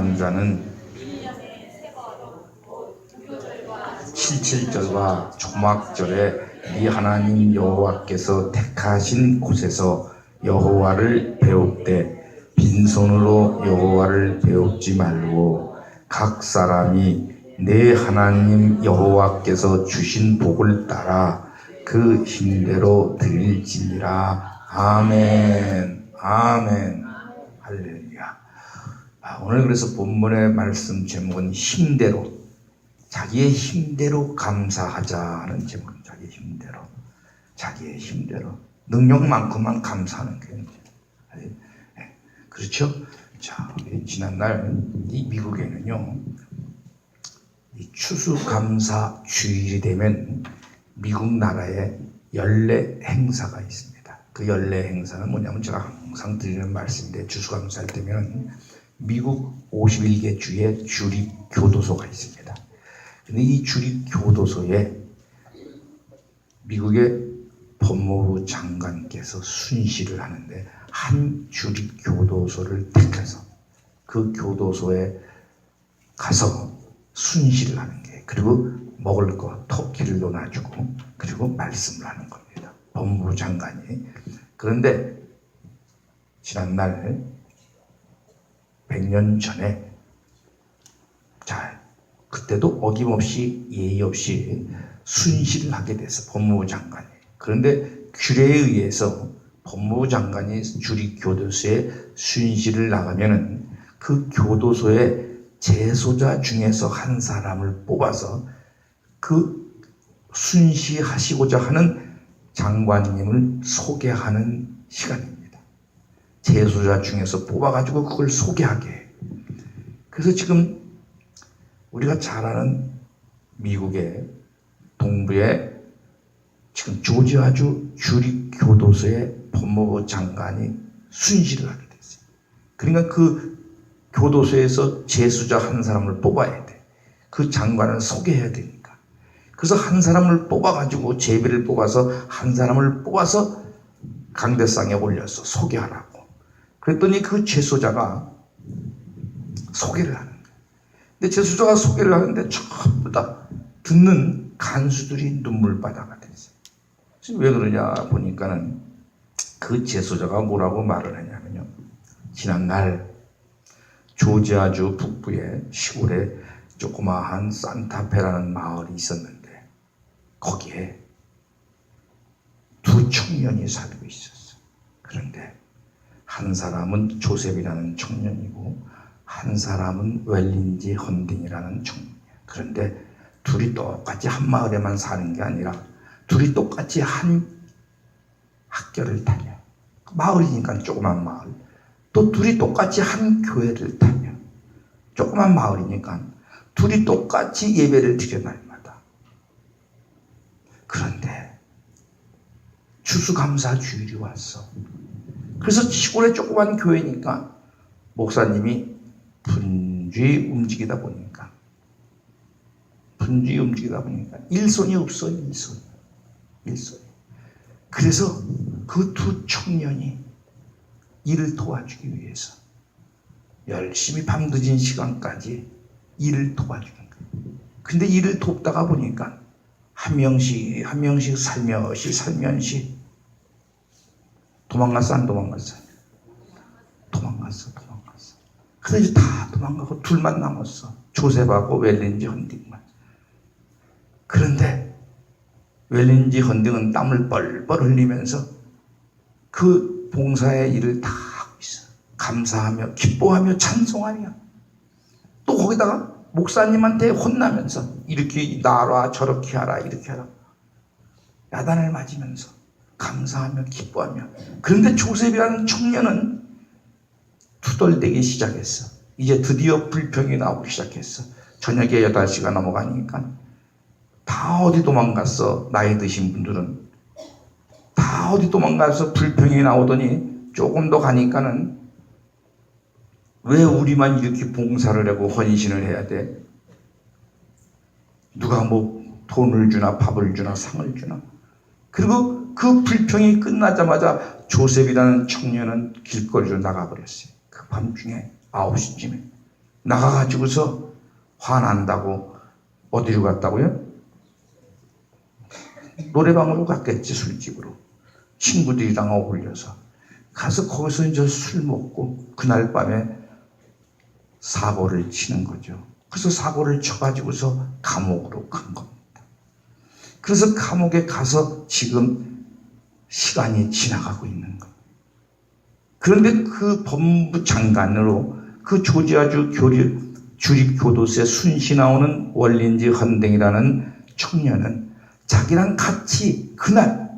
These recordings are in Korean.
남자는 77절과 초막절에 네 하나님 여호와께서 택하신 곳에서 여호와를 배울 때 빈손으로 여호와를 배웁지 말고 각 사람이 내 하나님 여호와께서 주신 복을 따라 그 힘대로 드릴지니라. 아멘. 아멘. 할렐루야. 오늘 그래서 본문의 말씀 제목은 힘대로, 자기의 힘대로 감사하자는 제목. 자기의 힘대로 능력만큼만 감사하는 게 그렇죠? 자, 지난날 이 미국에는요, 이 추수감사 주일이 되면 미국 나라에 연례 행사가 있습니다. 그 연례 행사는 뭐냐면 제가 항상 드리는 말씀인데, 추수감사할 때면 미국 51개 주에 주립 교도소가 있습니다. 근데 이 주립 교도소에 미국의 법무부 장관께서 순시를 하는데, 한 주립 교도소를 택해서 그 교도소에 가서 순시를 하는 게, 그리고 먹을 거 터키를 놔주고 그리고 말씀을 하는 겁니다. 법무부 장관이. 그런데 지난날 100년 전에, 자, 그때도 어김없이 예의 없이 순시를 하게 돼서 법무부 장관이. 그런데 규례에 의해서 법무부 장관이 주립교도소에 순시를 나가면은 그 교도소의 재소자 중에서 한 사람을 뽑아서 그 순시하시고자 하는 장관님을 소개하는 시간입니다. 재소자 중에서 뽑아가지고 그걸 소개하게 해요. 그래서 지금 우리가 잘 아는 미국의 동부의 지금 조지아주 주립교도소의 법무부 장관이 순시를 하게 됐어요. 그러니까 그 교도소에서 재수자 한 사람을 뽑아야 돼. 그 장관을 소개해야 되니까. 그래서 한 사람을 뽑아가지고, 제비를 뽑아서 한 사람을 뽑아서 강대상에 올려서 소개하라고. 그랬더니 그 재수자가 소개를 하는 거예요. 근데 재수자가 소개를 하는데 전부 다 듣는 간수들이 눈물바다가 됐어요. 왜 그러냐 보니까는 그 재소자가 뭐라고 말을 했냐면요, 지난날 조지아주 북부의 시골에 조그마한 산타페라는 마을이 있었는데, 거기에 두 청년이 살고 있었어. 그런데 한 사람은 조셉이라는 청년이고 한 사람은 웰린지 헌딩이라는 청년이야. 그런데 둘이 똑같이 한 마을에만 사는 게 아니라 둘이 똑같이 한 학교를 다녀. 마을이니까 조그만 마을. 또 둘이 똑같이 한 교회를 다녀. 조그만 마을이니까 둘이 똑같이 예배를 드려 날마다. 그런데 추수감사 주일이 왔어. 그래서 시골에 조그만 교회니까 목사님이 분주히 움직이다 보니까 일손이 없어. 일손이. 그래서 그 두 청년이 일을 도와주기 위해서 열심히 밤늦은 시간까지 일을 도와주는 거예요. 근데 일을 돕다가 보니까 한 명씩 살며시 도망갔어, 안 도망갔어? 도망갔어. 그래서 이제 다 도망가고 둘만 남았어. 조셉하고 웰린지 헌딩만. 그런데 웰린지 헌딩은 땀을 뻘뻘 흘리면서 그 봉사의 일을 다 하고 있어. 감사하며 기뻐하며 찬송하며, 또 거기다가 목사님한테 혼나면서 이렇게 나라 저렇게 하라 이렇게 하라 야단을 맞으면서 감사하며 기뻐하며. 그런데 조셉이라는 청년은 투덜대기 시작했어. 이제 드디어 불평이 나오기 시작했어. 저녁에 8시가 넘어가니까 다 어디 도망갔어. 나이 드신 분들은 다 어디 도망가서 불평이 나오더니 조금 더 가니까는 왜 우리만 이렇게 봉사를 하고 헌신을 해야 돼? 누가 뭐 돈을 주나 밥을 주나 상을 주나? 그리고 그 불평이 끝나자마자 조셉이라는 청년은 길거리로 나가버렸어요. 그 밤중에 9시쯤에 나가가지고서 화난다고 어디로 갔다고요? 노래방으로 갔겠지, 술집으로. 친구들이랑 어울려서. 가서 거기서 이제 술 먹고 그날 밤에 사고를 치는 거죠. 그래서 사고를 쳐가지고서 감옥으로 간 겁니다. 그래서 감옥에 가서 지금 시간이 지나가고 있는 거예요. 그런데 그 법무부 장관으로 그 조지아주 주립교도소에 순시 나오는 월린지 헌댕이라는 청년은 자기랑 같이 그날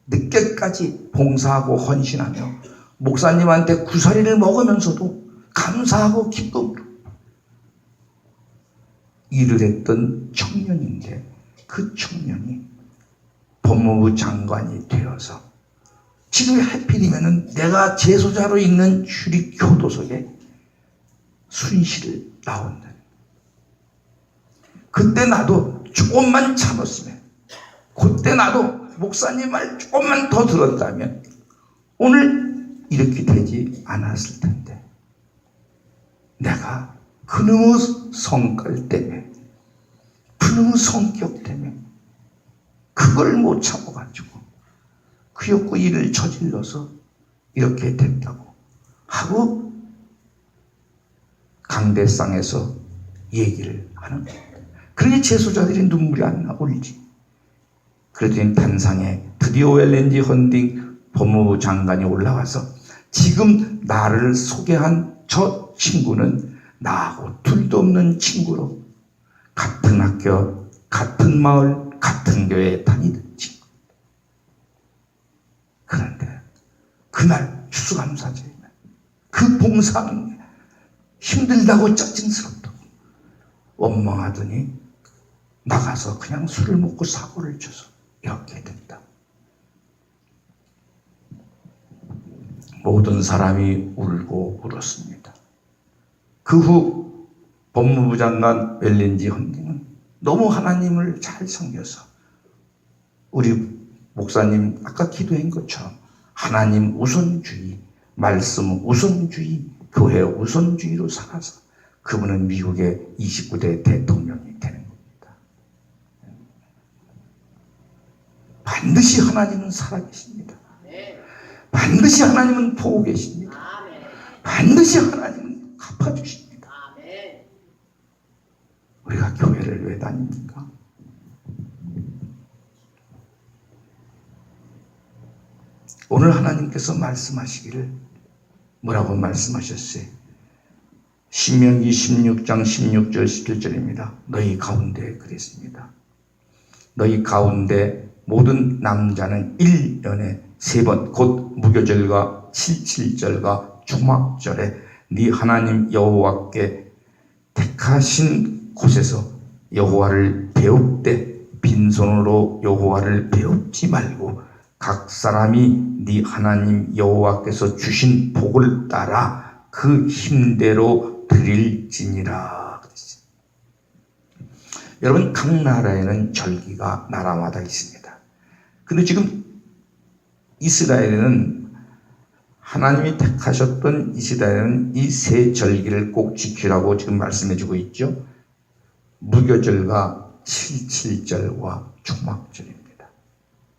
늦게까지 봉사하고 헌신하며 목사님한테 구사리를 먹으면서도 감사하고 기쁨으로 일을 했던 청년인데 그 청년이 법무부 장관이 되어서 지금 하필이면은 내가 재소자로 있는 주립교도소에 순시를 나온다. 그때 나도 조금만 참았으면, 그때 나도 목사님 말 조금만 더 들었다면 오늘 이렇게 되지 않았을 텐데, 내가 그놈의 성깔 때문에, 그놈의 성격 때문에 그걸 못 참아가지고 그였고 일을 저질러서 이렇게 됐다고 하고 강대상에서 얘기를 하는 겁니다. 그러니 재소자들이 눈물이 안 나 울지. 그랬더니 단상에 드디어 웰렌지 헌딩 법무부 장관이 올라와서 지금 나를 소개한 저 친구는 나하고 둘도 없는 친구로 같은 학교, 같은 마을, 같은 교회에 다니던 친구. 그런데 그날 추수감사절에 그 봉사하는 게 힘들다고 짜증스럽다고 원망하더니 나가서 그냥 술을 먹고 사고를 쳐서 이렇게 됐다. 모든 사람이 울고 울었습니다. 그 후 법무부 장관 웰린지 헌딩은 너무 하나님을 잘 섬겨서 우리 목사님 아까 기도한 것처럼 하나님 우선주의, 말씀 우선주의, 교회 우선주의로 살아서 그분은 미국의 29대 대통령이 되는 겁니다. 반드시 하나님은 살아계십니다. 반드시 하나님은 보고 계십니다. 반드시 하나님은 갚아주십니다. 우리가 교회를 왜 다닙니까? 오늘 하나님께서 말씀하시기를 뭐라고 말씀하셨어요? 신명기 16장 16절 17절입니다. 너희 가운데 그랬습니다. 너희 가운데 모든 남자는 1년에 3번 곧 무교절과 77절과 초막절에 네 하나님 여호와께 택하신 곳에서 여호와를 배울 때 빈손으로 여호와를 배웁지 말고 각 사람이 네 하나님 여호와께서 주신 복을 따라 그 힘대로 드릴지니라. 여러분, 각 나라에는 절기가 나라마다 있습니다. 근데 지금 이스라엘에는 하나님이 택하셨던 이스라엘은 이 세 절기를 꼭 지키라고 지금 말씀해주고 있죠. 무교절과 77절과 초막절입니다.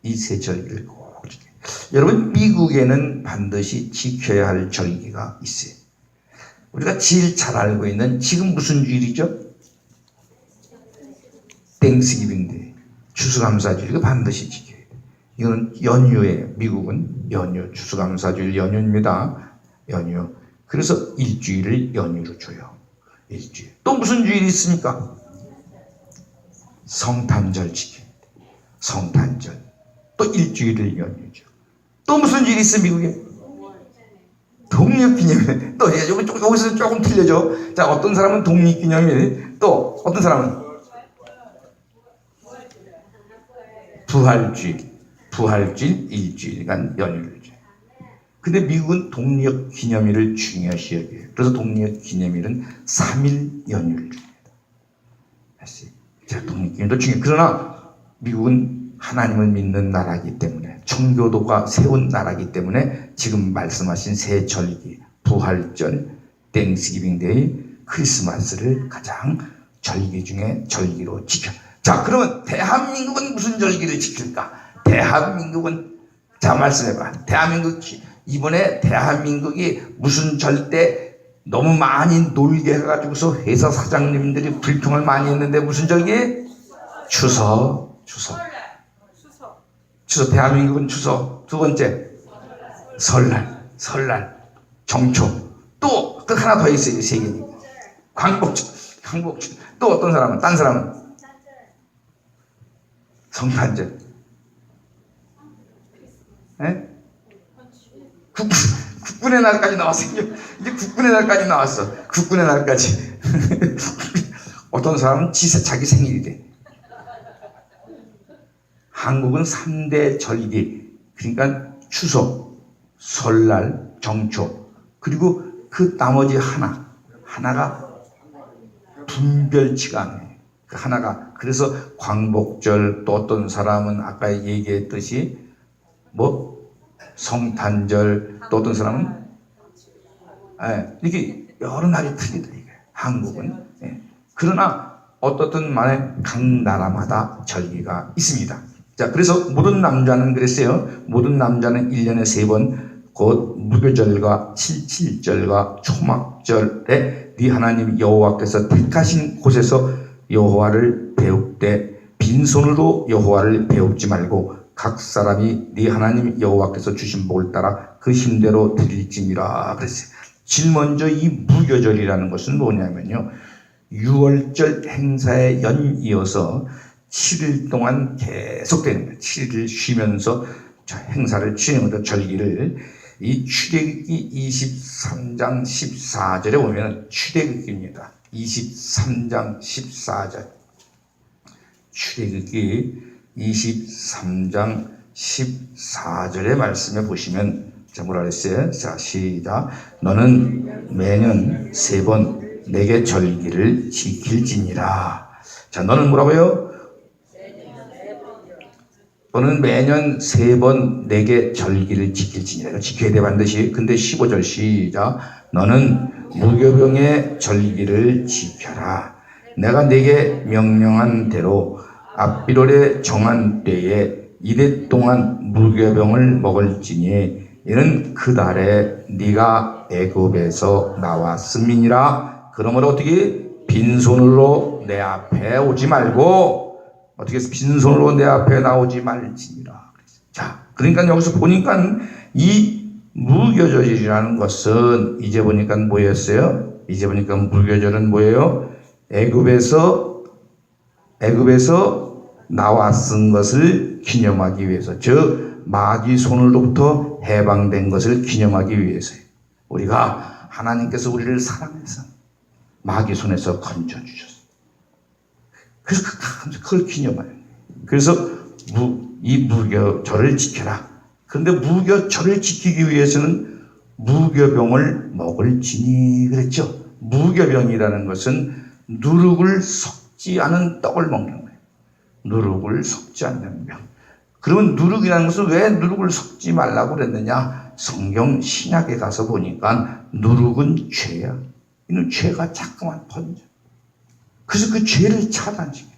이 세 절기를 꼭 지켜요. 여러분, 미국에는 반드시 지켜야 할 절기가 있어요. 우리가 제일 잘 알고 있는 지금 무슨 주일이죠? 땡스기빙데이, 추수감사주일. 이거 반드시 지켜야 돼요. 이거는 연휴에, 미국은 연휴, 추수감사주일 연휴입니다. 연휴. 그래서 일주일을 연휴로 줘요. 일주일. 또 무슨 주일이 있습니까? 성탄절 지켜야 돼요. 성탄절. 또 일주일을 연휴죠. 또 무슨 주일이 있어, 미국에? 독립기념일. 또 여기서 조금 틀려져. 자, 어떤 사람은 독립기념일, 또 어떤 사람은 부활주일 일주일, 그러니까 연휴를 줘요. 근데 미국은 독립기념일을 중요시 여겨요. 그래서 독립기념일은 3일 연휴를 줍니다. 자, 독립기념일도 중요해요. 그러나 미국은 하나님을 믿는 나라이기 때문에, 청교도가 세운 나라이기 때문에 지금 말씀하신 세 절기, 부활절, 땡스기빙데이, 크리스마스를 가장 절기 중에 절기로 지켜. 자, 그러면 대한민국은 무슨 절기를 지킬까? 대한민국은, 자, 말씀해봐. 대한민국, 이번에 대한민국이 무슨 절대 너무 많이 놀게 해가지고서 회사 사장님들이 불평을 많이 했는데 무슨 절기? 추석. 대한민국은 추석. 두 번째, 설날, 정초. 또 그 하나 더 있어요. 세 개니까. 광복절. 또 어떤 사람은, 딴 사람은 성탄절. 예? 국군의 날까지 나왔어요. 이제 국군의 날까지 나왔어. 국군의 날까지. 어떤 사람은 자기 생일이래. 한국은 3대 절기. 그러니까 추석, 설날, 정초. 그리고 그 나머지 하나가 분별치가 않아요. 그 하나가. 그래서 광복절, 또 어떤 사람은 아까 얘기했듯이 성탄절, 또 어떤 사람은 이게 여러 날이 틀리다 이게 한국은. 그러나 어떻든 만에 각 나라마다 절기가 있습니다. 자, 그래서 모든 남자는 그랬어요. 모든 남자는 1년에 3번 곧 무교절과 칠칠절과 초막절에 네 하나님 여호와께서 택하신 곳에서 여호와를 배울 때 빈손으로 여호와를 배웁지 말고 각 사람이 네 하나님 여호와께서 주신 복을 따라 그 힘대로 드릴지니라 그랬어요. 제일 먼저 이 무교절이라는 것은 뭐냐면요, 6월절 행사에 연이어서 7일 동안 계속되는 거예요. 7일 쉬면서 행사를 진행하는 절기를, 이 출애굽기 23장 14절에 보면 출애굽기입니다. 23장 14절. 출애굽기 23장 14절의 말씀에 보시면 뭐라 그랬어요? 자, 시작. 너는 매년 3번 내게 절기를 지킬지니라. 자, 너는 뭐라고요? 너는 매년 3번 내게 절기를 지킬지니라. 지켜야 돼 반드시. 근데 15절 시작. 너는 무교병의 절기를 지켜라. 내가 네게 명령한 대로 앞비롤에 정한 때에 이래 동안 무교병을 먹을지니 이는 그 달에 네가 애굽에서 나왔음이니라. 그러므로 어떻게 빈손으로 내 앞에 오지 말고, 어떻게 빈손으로 내 앞에 나오지 말지니라. 자, 그러니까 여기서 보니까 이 무교절이라는 것은 이제 보니까 뭐였어요? 이제 보니까 무교절은 뭐예요? 애굽에서 나와 쓴 것을 기념하기 위해서, 즉 마귀 손으로부터 해방된 것을 기념하기 위해서요. 우리가 하나님께서 우리를 사랑해서 마귀 손에서 건져주셨어요. 그래서 그걸 기념하는 거예요. 그래서 이 무교절을 지켜라. 그런데 무교절을 지키기 위해서는 무교병을 먹을지니 그랬죠. 무교병이라는 것은 누룩을 섞지 않은 떡을 먹는 거예요. 누룩을 섞지 않는 병. 그러면 누룩이라는 것은 왜 누룩을 섞지 말라고 그랬느냐? 성경 신약에 가서 보니까 누룩은 죄야. 이는 죄가 자꾸만 번져. 그래서 그 죄를 차단시켜요.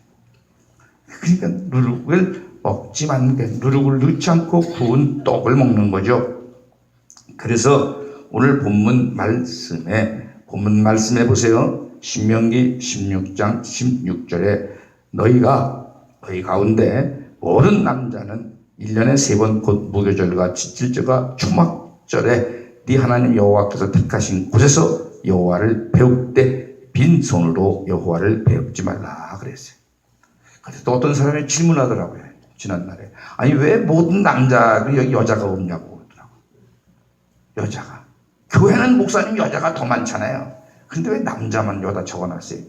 그러니까 누룩을 먹지 않는 게, 누룩을 넣지 않고 구운 떡을 먹는 거죠. 그래서 오늘 본문 말씀해 보세요. 신명기 16장 16절에 너희 가운데 모든 남자는 1년에 3번 곧 무교절과 칠칠절과 초막절에 네 하나님 여호와께서 택하신 곳에서 여호와를 배울 때 빈손으로 여호와를 배우지 말라 그랬어요. 그래서 또 어떤 사람이 질문하더라고요. 지난날에. 아니 왜 모든 남자, 여기 여자가 없냐고 그러더라고요. 여자가. 교회는 목사님 여자가 더 많잖아요. 근데 왜 남자만 여기다 적어놨어요?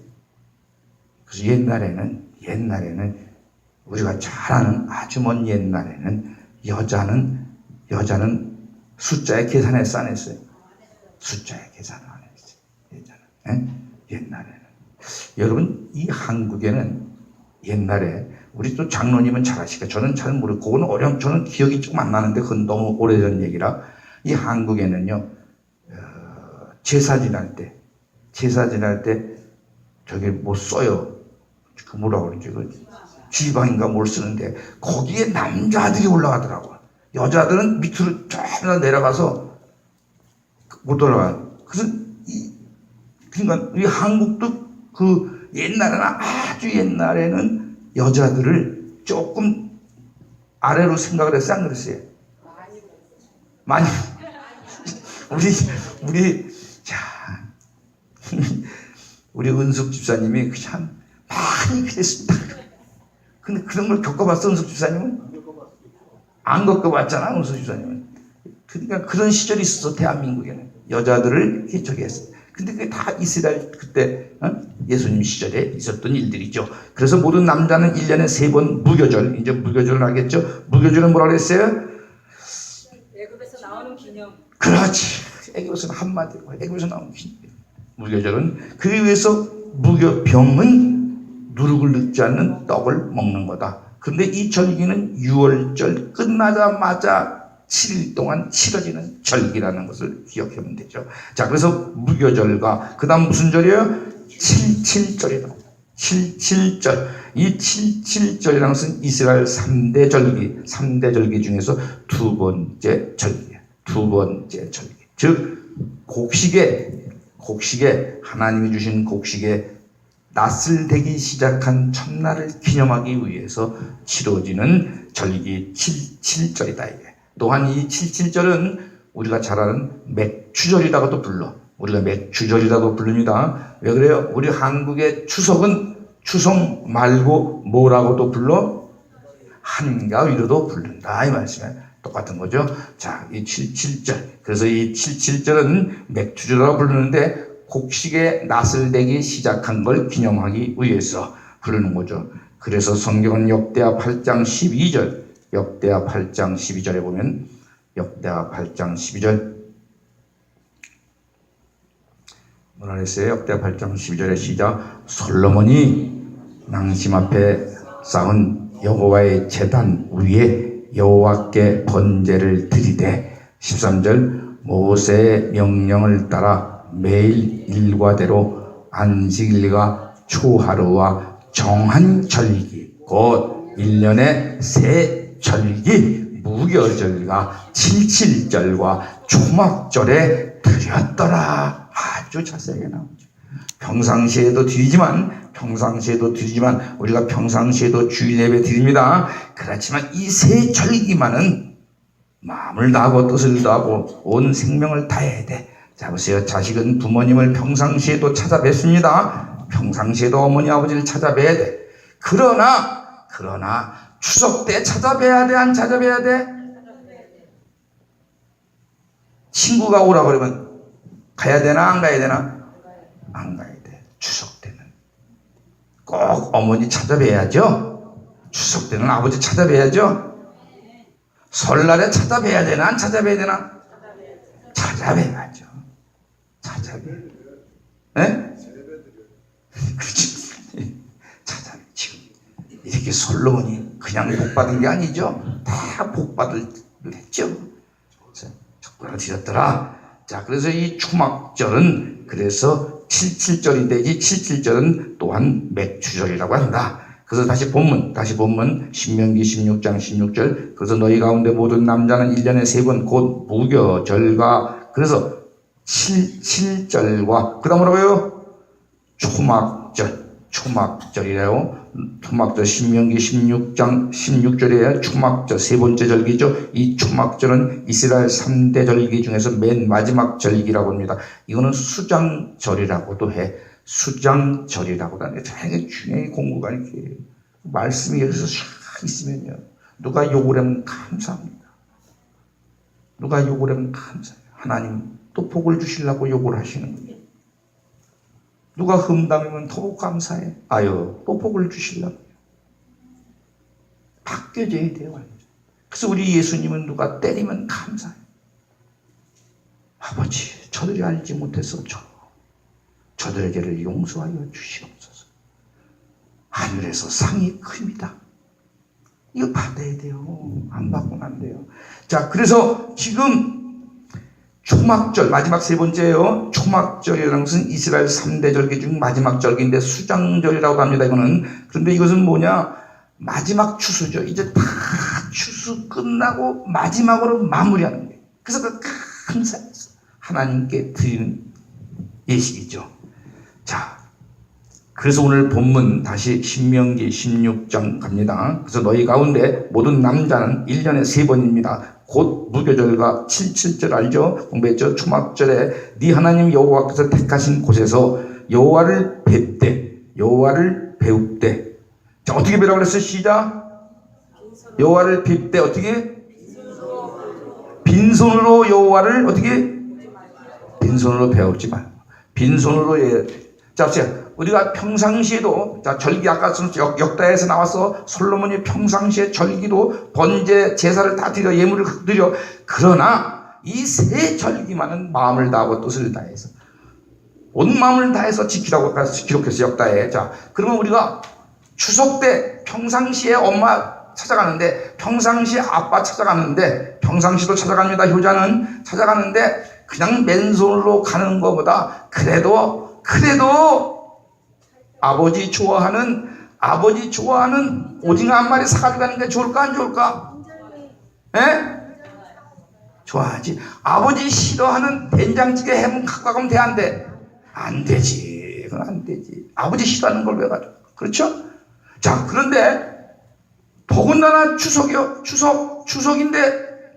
그래서 옛날에는 우리가 잘 아는 아주 먼 옛날에는 여자는 숫자에 계산해서 안 했어요. 숫자에 계산을 안 했어요. 옛날에는. 여러분, 이 한국에는 옛날에, 우리 또 장로님은 잘 아시니까 저는 잘 모르고, 그건 저는 기억이 조금 안 나는데 그건 너무 오래전 얘기라. 이 한국에는요, 제사 지낼 때 제사 지낼 때 저게 뭐 써요. 그 뭐라고 그러지? 그 지방인가 뭘 쓰는데 거기에 남자들이 올라가더라고. 여자들은 밑으로 쫙 내려가서 못 올라가요. 그래서 그러니까 우리 한국도 그 옛날에는 아주 옛날에는 여자들을 조금 아래로 생각을 했어요, 안 그랬어요? 많이 우리 자 우리 은숙 집사님이 참 많이 그랬습니다. 근데 그런 걸 겪어봤어, 은숙 집사님은? 안 겪어봤잖아, 은숙 집사님은. 그러니까 그런 시절이 있었어, 대한민국에는. 여자들을 저기 했어. 근데 그게 다 이스라엘 그때 예수님 시절에 있었던 일들이죠. 그래서 모든 남자는 1년에 3번 무교절, 이제 무교절을 하겠죠. 무교절은 뭐라 그랬어요? 애굽에서 나오는 기념. 그렇지. 애굽에서는 한마디로 애굽에서 나오는 기념. 무교절은 그에 의해서 무교병은 누룩을 넣지 않는 떡을 먹는 거다. 그런데 이 절기는 6월절 끝나자마자 7일 동안 치러지는 절기라는 것을 기억하면 되죠. 자, 그래서 무교절과 그 다음 무슨 절이에요? 77절이다. 77절. 이 77절이라는 것은 이스라엘 3대 절기, 3대 절기 중에서 두 번째 절기예요. 두 번째 절기. 즉 곡식에 하나님이 주신 곡식에 낫을 대기 시작한 첫날을 기념하기 위해서 치러지는 절기 77절이다 이게. 또한 이 77절은 우리가 잘 아는 맥추절이라고도 불러. 우리가 맥추절이라고 부릅니다. 왜 그래요? 우리 한국의 추석은 추석 말고 뭐라고도 불러? 한가위로도 부른다 이 말씀에 똑같은 거죠. 자, 이 77절. 그래서 이 77절은 맥추절이라고 부르는데 곡식에 낫을 대기 시작한 걸 기념하기 위해서 부르는 거죠. 그래서 성경은 역대하 8장 12절, 역대하 8장 12절에 보면 역대하 8장 12절 뭐라 그랬어요? 역대하 8장 12절의 시작. 솔로몬이 낭심 앞에 쌓은 여호와의 제단 위에 여호와께 번제를 드리되 13절 모세의 명령을 따라 매일 일과대로 안식일과 초하루와 정한 절기 곧 1년에 세 절기 무교절과 77절과 초막절에 드렸더라. 아주 자세하게 나오죠. 평상시에도 드리지만 우리가 평상시에도 주일 예배 드립니다. 그렇지만 이 세 절기만은 마음을 다하고 뜻을 다하고 온 생명을 다해야 돼. 자, 보세요. 자식은 부모님을 평상시에도 찾아뵙습니다. 평상시에도 어머니 아버지를 찾아뵈야 돼. 그러나 추석 때 찾아뵈야 돼, 안 찾아뵈야 돼? 친구가 오라 그러면 가야 되나 안 가야 되나? 안 가야 돼. 추석 때는 꼭 어머니 찾아뵈야죠. 추석 때는 아버지 찾아뵈야죠. 설날에 찾아뵈야 되나 안 찾아뵈야 되나? 찾아뵈야죠. 찾아뵈. 네? 그렇지. 찾아뵈. 지금 이렇게 솔로몬이 그냥 복 받은 게 아니죠. 다 복 받을 했죠. 젓가락 드렸더라. 자, 그래서 이 초막절은 그래서 77절이 되지 77절은 또한 맥추절이라고 한다. 그래서 다시 본문 신명기 16장 16절. 그래서 너희 가운데 모든 남자는 1년에 3번 곧 무교절과 그래서 77절과 그 다음 뭐라고요? 초막절이래요. 초막절 신명기 16장 16절이에요. 초막절 세 번째 절기죠. 이 초막절은 이스라엘 3대 절기 중에서 맨 마지막 절기라고 합니다. 이거는 수장절이라고도 해. 수장절이라고도 하는데 되게 중요한 공부가 이렇게 말씀이 여기서 쫙 있으면요. 누가 욕을 하면 감사합니다. 누가 욕을 하면 감사해요. 하나님 또 복을 주시려고 욕을 하시는 거예요. 누가 흠담이면 더욱 감사해. 아유, 또 복을 주시려고. 바뀌어져야 돼요. 그래서 우리 예수님은 누가 때리면 감사해. 아버지, 저들이 알지 못해서 저들에게를 용서하여 주시옵소서. 하늘에서 상이 큽니다. 이거 받아야 돼요. 안 받고는 안 돼요. 자, 그래서 지금 초막절 마지막 세 번째예요. 초막절이라는 것은 이스라엘 3대 절기 중 마지막 절기인데 수장절이라고 합니다. 이거는. 그런데 이것은 뭐냐? 마지막 추수죠. 이제 다 추수 끝나고 마지막으로 마무리하는 거예요. 그래서 그 감사해서 하나님께 드리는 예식이죠. 자, 그래서 오늘 본문 다시 신명기 16장 갑니다. 그래서 너희 가운데 모든 남자는 1년에 3번입니다. 곧 무교절과 77절 알죠? 공부했죠? 초막절에 네 하나님 여호와께서 택하신 곳에서 여호와를 배웁되. 자, 어떻게 배우라고 그랬어요? 시작. 여호와를 뵙되 어떻게? 빈손으로 여호와를 어떻게? 빈손으로 배우지 말고 빈손으로 자, 우리가 평상시에도 자 절기 아까 역다에서 나와서 솔로몬이 평상시에 절기도 번제 제사를 다 드려 예물을 드려 그러나 이 세 절기만은 마음을 다하고 뜻을 다해서 온 마음을 다해서 지키라고 기록했어요. 역다에. 자, 그러면 우리가 추석 때 평상시에 엄마 찾아가는데 평상시에 아빠 찾아가는데 평상시도 찾아갑니다. 효자는 찾아가는데 그냥 맨손으로 가는 것보다 그래도 아버지 좋아하는 오징어 한 마리 사가지고 가는 게 좋을까 안 좋을까? 에? 좋아하지. 아버지 싫어하는 된장찌개 해면 갖고 가면 돼 안 돼? 안 되지. 그건 안 되지. 아버지 싫어하는 걸 왜 가져? 그렇죠? 자, 그런데 더군다나 추석인데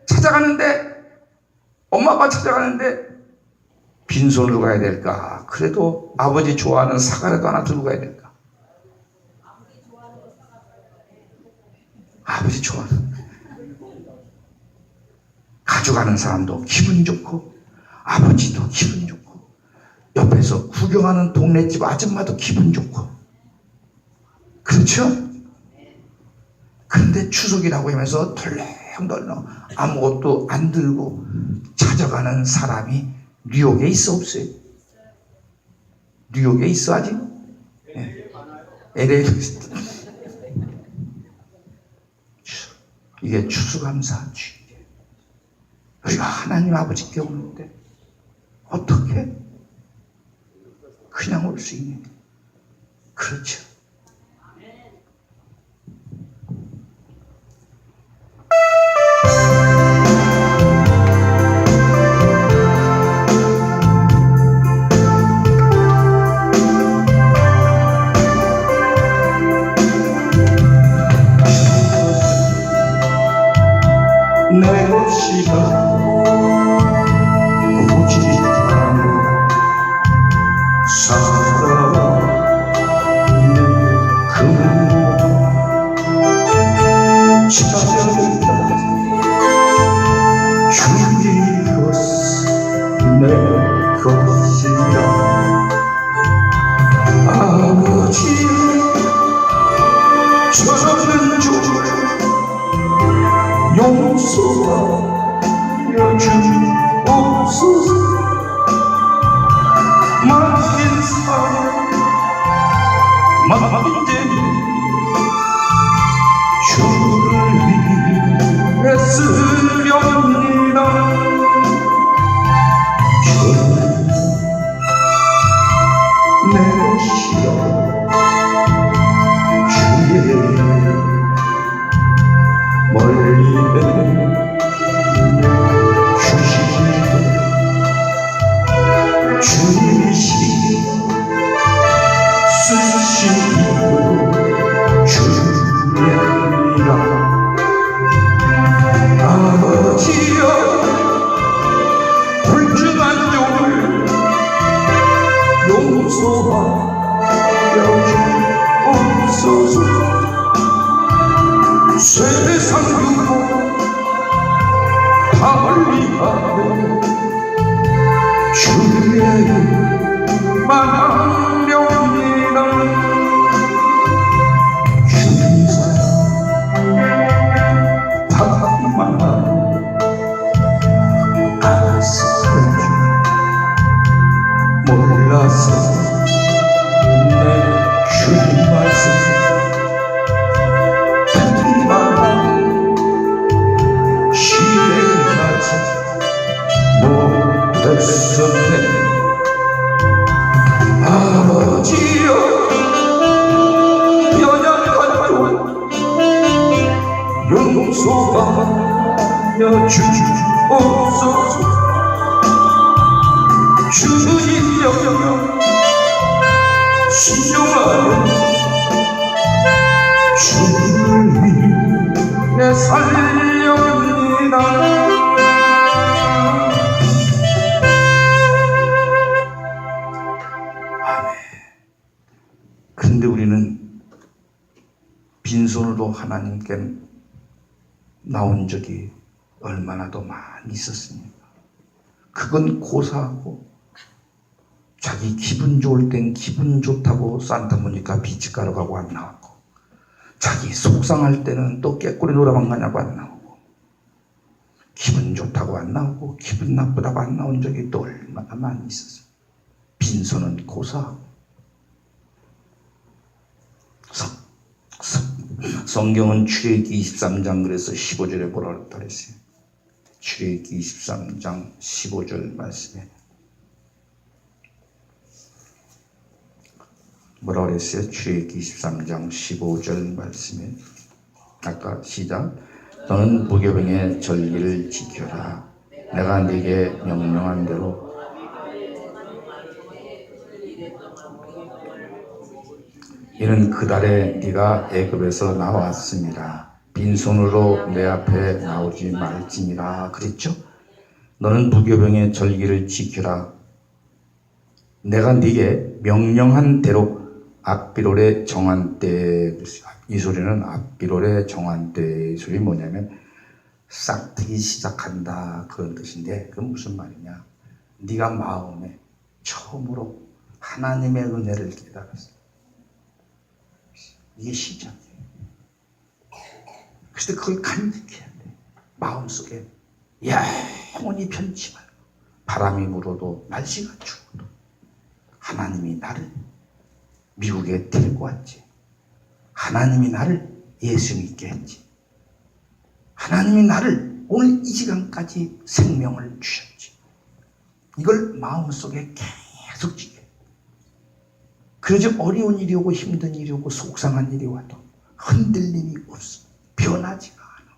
찾아가는데 엄마 아빠 찾아가는데 빈손으로 가야 될까? 그래도 아버지 좋아하는 사과라도 하나 들고 가야 될까? 아버지 좋아하는 가져가는 사람도 기분 좋고 아버지도 기분 좋고 옆에서 구경하는 동네집 아줌마도 기분 좋고 그렇죠? 그런데 추석이라고 하면서 덜렁덜렁 아무것도 안 들고 찾아가는 사람이 뉴욕에 있어 없어요? 뉴욕에 있어 아직? 네. LA도 있어. 이게 추수감사주의. 우리가 하나님 아버지께 오는데 어떻게 그냥 올 수 있느냐? 그렇죠. 내 것이라 오지 않아 살아내 금고 찾아낸다 주의 것은 내 것이라 아버지여 저는 주를 용서하여 주옵소서. 맡긴 사람 맡긴 주를 위해 쓰렵니다. 주는 내 것이여 주의 멀리 주시기도 주님이시기도 쓰시기도 주님이라 아버지여 불중한 종을 용서하여 주옵소서 세상 유고 용서하여 주옵소서. 주의 명령 순종하여 주를 위해 살려옵니다. 그런데 우리는 빈손으로 하나님께 나온 적이 얼마나 더 많이 있었습니까? 그건 고사하고 자기 기분 좋을 땐 기분 좋다고 산타모니카 비치가로 가고 안 나왔고, 자기 속상할 때는 또 깨꼬리 노래방 가냐고 안 나오고, 기분 좋다고 안 나오고 기분 나쁘다고 안 나온 적이 또 얼마나 많이 있었어요. 빈손은 고사하고. 성경은 출애굽기 23장 그래서 15절에 뭐라 그랬어요? 출애굽기 23장 15절 말씀에 뭐라 그랬어요? 출애굽기 23장 15절 말씀에 아까 시작. 너는 무교병의 절기를 지켜라. 내가 네게 명령한 대로 이는 그달에 네가 애굽에서 나왔습니다. 빈손으로 내 앞에 나오지 말지니라 그랬죠? 너는 무교병의 절기를 지키라. 내가 네게 명령한 대로 앞비롤에 정한 때, 이 소리는 앞비롤에 정한 때, 이 소리 뭐냐면 싹트기 시작한다 그런 뜻인데, 그건 무슨 말이냐? 네가 마음에 처음으로 하나님의 은혜를 깨달았어. 이게 시작이에요. 그런데 그걸 간직해야 돼. 마음속에 영원히 편치 말고, 바람이 불어도 날씨가 추워도 하나님이 나를 미국에 데리고 왔지. 하나님이 나를 예수 믿게 했지. 하나님이 나를 오늘 이 시간까지 생명을 주셨지. 이걸 마음속에 계속 지켜. 그러지 어려운 일이 오고 힘든 일이 오고 속상한 일이 와도 흔들림이 없어. 변하지가 않아.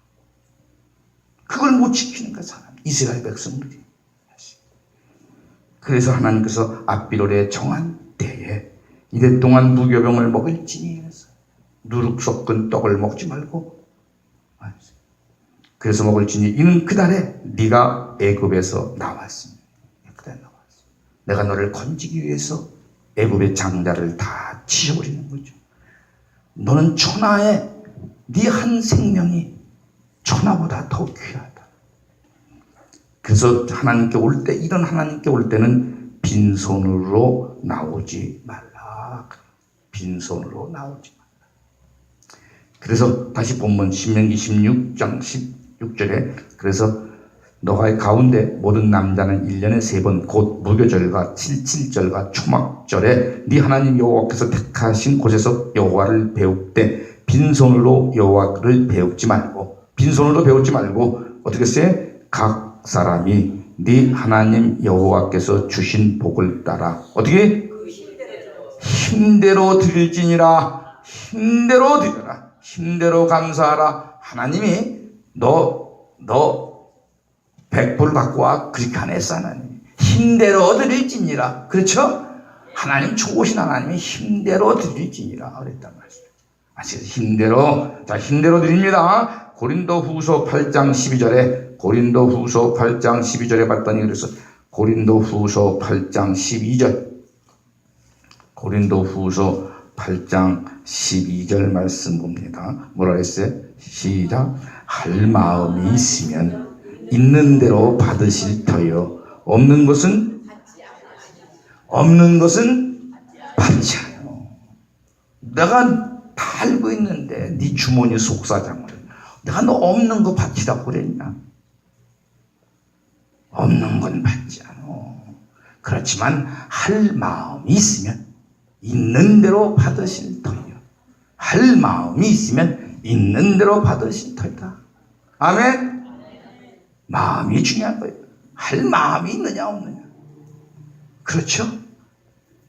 그걸 못 지키는 그 사람, 이스라엘 백성들이. 그래서 하나님께서 앞비롤에 정한 때에 이래 동안 무교병을 먹을지니 해서 누룩 섞은 떡을 먹지 말고, 그래서 먹을지니 이는 그달에 네가 애굽에서 나왔습니다. 그달에 나왔어. 내가 너를 건지기 위해서 애굽의 장자를 다 치셔버리는 거죠. 너는 천하에 네 한 생명이 천하보다 더 귀하다. 그래서 하나님께 올 때, 이런 하나님께 올 때는 빈손으로 나오지 말라. 빈손으로 나오지 말라. 그래서 다시 본문 신명기 16장 16절에 그래서 너가 가운데 모든 남자는 1년에 3번 곧 무교절과 77절과 초막절에 네 하나님 여호와께서 택하신 곳에서 여호와를 배울 때 빈손으로 여호와를 배우지 말고, 빈손으로 배우지 말고 어떻게 써? 각 사람이 네 하나님 여호와께서 주신 복을 따라 어떻게? 힘대로 드릴지니라. 힘대로 드려라. 힘대로 감사하라. 하나님이 너 100불 갖고 와. 그렇게 안 했어. 하나님 힘대로 드릴지니라. 그렇죠? 하나님 좋으신 하나님이 힘대로 드릴지니라 그랬단 말이에요. 아시겠어요? 힘대로. 자, 힘대로 드립니다. 고린도후서 8장 12절에 고린도후서 8장 12절에 봤더니 그래서 고린도후서 8장 12절 고린도후서 8장 12절 말씀 봅니다. 뭐라 했어요? 시작. 할 마음이 있으면 있는 대로 받으실 터요. 없는 것은 받지 않아요. 내가 다 알고 있는데 네 주머니 속사장을 내가 너 없는 거 받치라고 그랬냐? 없는 건 받지 않아. 그렇지만 할 마음이 있으면 있는 대로 받으실 터요. 할 마음이 있으면 있는 대로 받으실 터이다. 아멘. 마음이 중요한 거예요. 할 마음이 있느냐 없느냐. 그렇죠?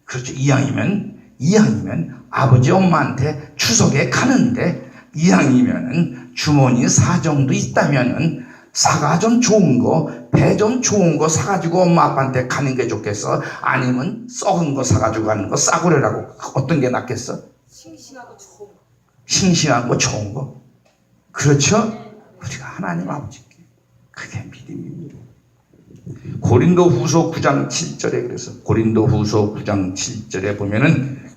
그렇죠. 이왕이면 아버지 엄마한테 추석에 가는데 이왕이면은 주머니 사정도 있다면은 사가 좀 좋은 거, 배 좀 좋은 거 사가지고 엄마 아빠한테 가는 게 좋겠어? 아니면 썩은 거 사가지고 가는 거 싸구려라고 어떤 게 낫겠어? 싱싱하고 좋은 거. 싱싱하고 좋은 거. 그렇죠? 우리가 하나님 아버지께 그게 믿음입니다. 고린도 후서 9장 7절에 그래서 고린도 후서 9장 7절에 보면은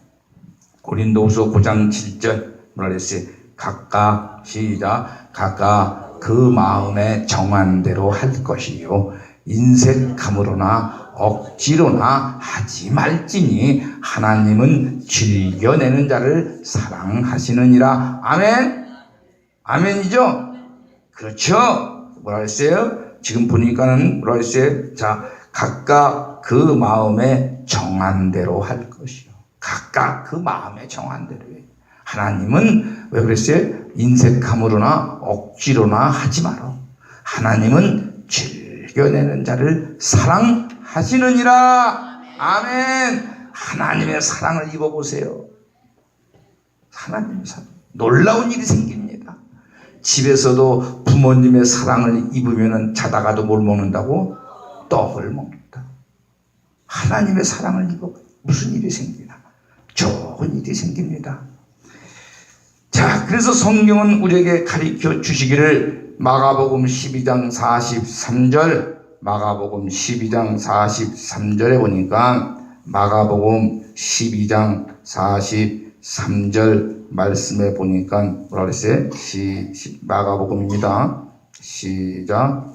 고린도 후서 9장 7절 뭐라 그랬어요? 각각 시작 각각 그 마음에 정한 대로 할 것이요 인색함으로나 억지로나 하지 말지니 하나님은 즐겨내는 자를 사랑하시느니라. 아멘. 아멘이죠? 그렇죠? 뭐라 했어요? 지금 보니까는 뭐라 했어요? 자, 각각 그 마음에 정한 대로 할 것이요. 각각 그 마음에 정한 대로요. 하나님은 왜 그랬어요? 인색함으로나 억지로나 하지 마라. 하나님은 즐겨내는 자를 사랑하시느니라. 아멘. 하나님의 사랑을 입어보세요. 하나님의 사랑. 놀라운 일이 생깁니다. 집에서도 부모님의 사랑을 입으면 자다가도 뭘 먹는다고? 떡을 먹는다. 하나님의 사랑을 입어 무슨 일이 생기나? 좋은 일이 생깁니다. 자, 그래서 성경은 우리에게 가르쳐 주시기를 마가복음 12장 43절 마가복음 12장 43절에 보니까 마가복음 12장 43절 말씀에 보니까 뭐라 그랬어요? 마가복음입니다. 시작.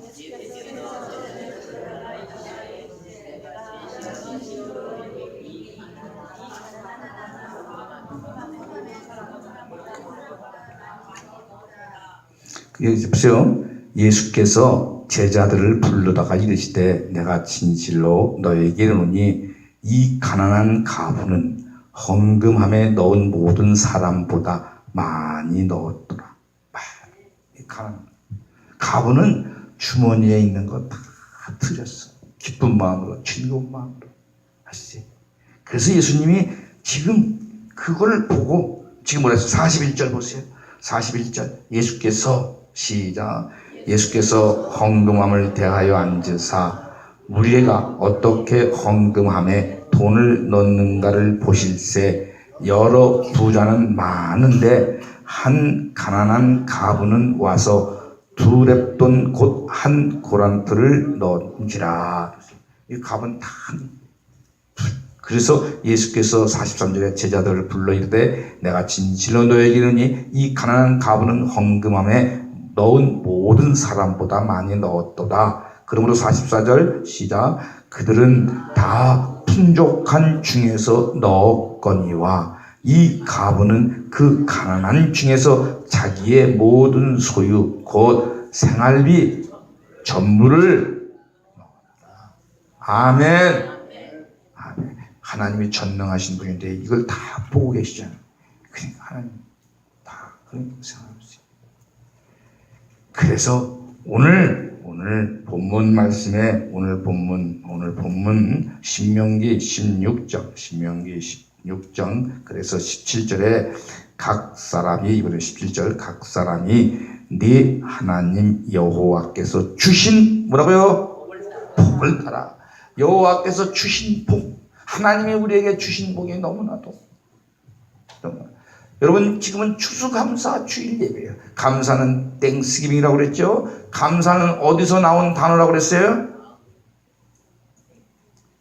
여기 보세요. 예수께서 제자들을 부르다가 이르시되 내가 진실로 너에게 이르노니 이 가난한 과부는 헌금함에 넣은 모든 사람보다 많이 넣었더라. 과부는 주머니에 있는 거 다 드렸어. 기쁜 마음으로, 즐거운 마음으로. 아시지? 그래서 예수님이 지금 그걸 보고 지금 뭐라 했어요? 41절 보세요. 41절 예수께서 시작 예수께서 헌금함을 대하여 앉으사 우리가 어떻게 헌금함에 돈을 넣는가를 보실세 여러 부자는 많은데 한 가난한 과부는 와서 두 렙돈 곧 한 고란트를 넣은지라. 이 값은 다. 그래서 예수께서 43절에 제자들을 불러 이르되 내가 진실로 너에게 이르니 이 가난한 과부는 헌금함에 넣은 모든 사람보다 많이 넣었도다. 그러므로 44절 시작 그들은 다 풍족한 중에서 넣었거니와 이 과부는 그 가난한 중에서 자기의 모든 소유 곧 생활비 전부를 넣었다. 아멘. 아멘. 하나님이 전능하신 분인데 이걸 다 보고 계시잖아요. 그러니까 하나님 다 그런 생각하세요. 그래서 오늘 본문 말씀에 오늘 본문 신명기 16장 그래서 17절에 각 사람이 이번에 17절 각 사람이 네 하나님 여호와께서 주신 뭐라고요? 복을 따라. 여호와께서 주신 복. 하나님이 우리에게 주신 복이 너무나도 여러분 지금은 추수감사 주일 예배예요. 감사는 땡스기빙이라고 그랬죠. 감사는 어디서 나온 단어라고 그랬어요?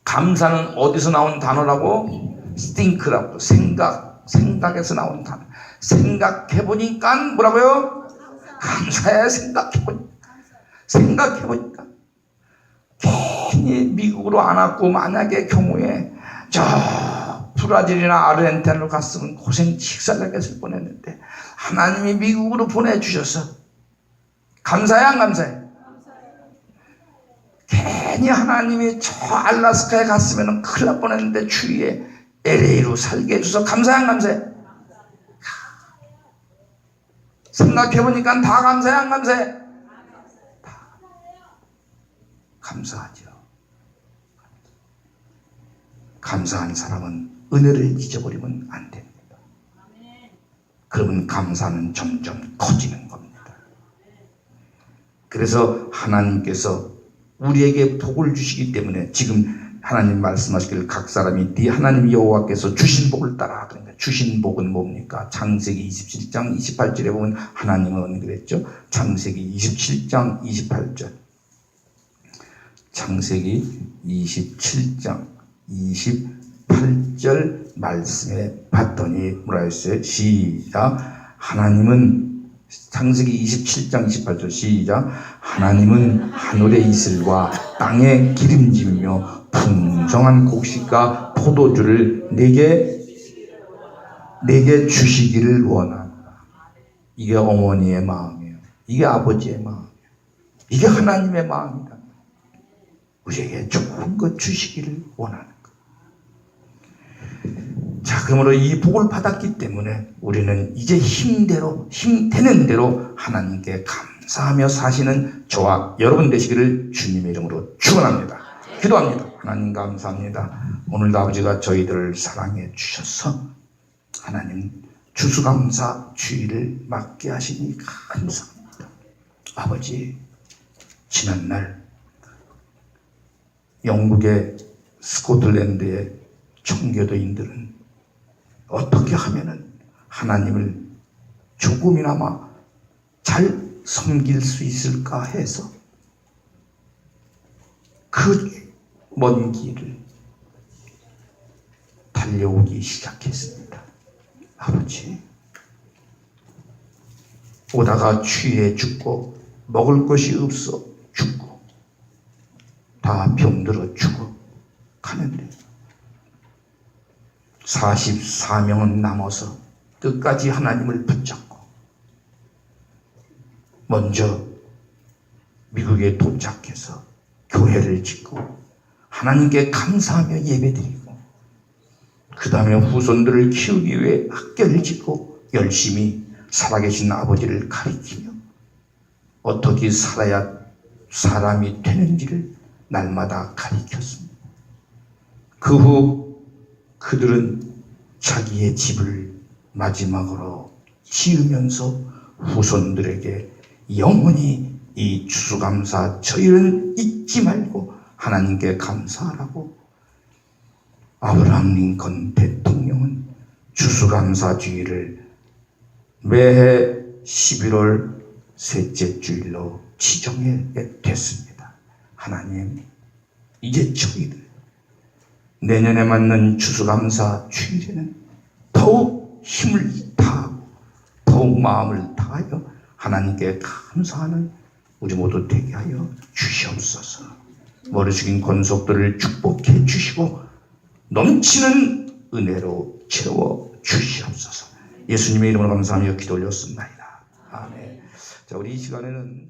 감사는 어디서 나온 단어라고? think라고 생각에서 나온 단어. 생각해보니까 뭐라고요? 감사해. 생각해보니까 괜히 미국으로 안 왔고 만약에 경우에 저 브라질이나 아르헨티나로 갔으면 고생 직살나겠을 뻔했는데 하나님이 미국으로 보내주셔서 감사해 안 감사해? 괜히 하나님이 저 알라스카에 갔으면 큰일 날 뻔했는데 주위에 LA로 살게 해줘서 감사해 안 감사해? 생각해보니까 다 감사해 안 감사해? 다 감사하죠. 감사한 사람은 은혜를 잊어버리면 안 됩니다. 그러면 감사는 점점 커지는 겁니다. 그래서 하나님께서 우리에게 복을 주시기 때문에 지금 하나님 말씀하시기를 각 사람이 네 하나님 여호와께서 주신 복을 따라. 그러니까 주신 복은 뭡니까? 창세기 27장 28절에 보면 하나님은 그랬죠. 창세기 27장 28절. 창세기 27장 28절 말씀에 봤더니 뭐라 했어요? 시작. 하나님은 창세기 27장 28절 시작. 하나님은 하늘의 이슬과 땅의 기름짐이며 풍성한 곡식과 포도주를 내게 주시기를 원한다. 이게 어머니의 마음이에요. 이게 아버지의 마음이에요. 이게 하나님의 마음이다. 우리에게 좋은 것 주시기를 원하는 것. 자, 그러므로 이 복을 받았기 때문에 우리는 이제 힘 되는 대로 하나님께 감사하며 사시는 저와 여러분 되시기를 주님의 이름으로 축원합니다. 기도합니다. 하나님 감사합니다. 오늘도 아버지가 저희들을 사랑해 주셔서 하나님 추수감사 주일을 맞게 하시니 감사합니다. 아버지, 지난날 영국의 스코틀랜드의 청교도인들은 어떻게 하면은 하나님을 조금이나마 잘 섬길 수 있을까 해서 그 먼 길을 달려오기 시작했습니다. 아버지, 오다가 취해 죽고 먹을 것이 없어 죽고 다 병들어 죽어 가는데 44명은 남아서 끝까지 하나님을 붙잡고 먼저 미국에 도착해서 교회를 짓고 하나님께 감사하며 예배드리고 그 다음에 후손들을 키우기 위해 학교를 짓고 열심히 살아계신 아버지를 가리키며 어떻게 살아야 사람이 되는지를 날마다 가리켰습니다. 그 후 그들은 자기의 집을 마지막으로 지으면서 후손들에게 영원히 이 추수감사 저희는 잊지 말고 하나님께 감사하라고. 아브라함 링컨 대통령은 추수감사 주일을 매해 11월 셋째 주일로 지정해 됐습니다. 하나님, 이제 저희들 내년에 맞는 추수감사 주일에는 더욱 힘을 다하고 더욱 마음을 다하여 하나님께 감사하는 우리 모두 되게 하여 주시옵소서. 머리 숙인 권속들을 축복해 주시고 넘치는 은혜로 채워 주시옵소서. 예수님의 이름으로 감사하며 기도 올렸습니다. 아멘. 자, 우리 이 시간에는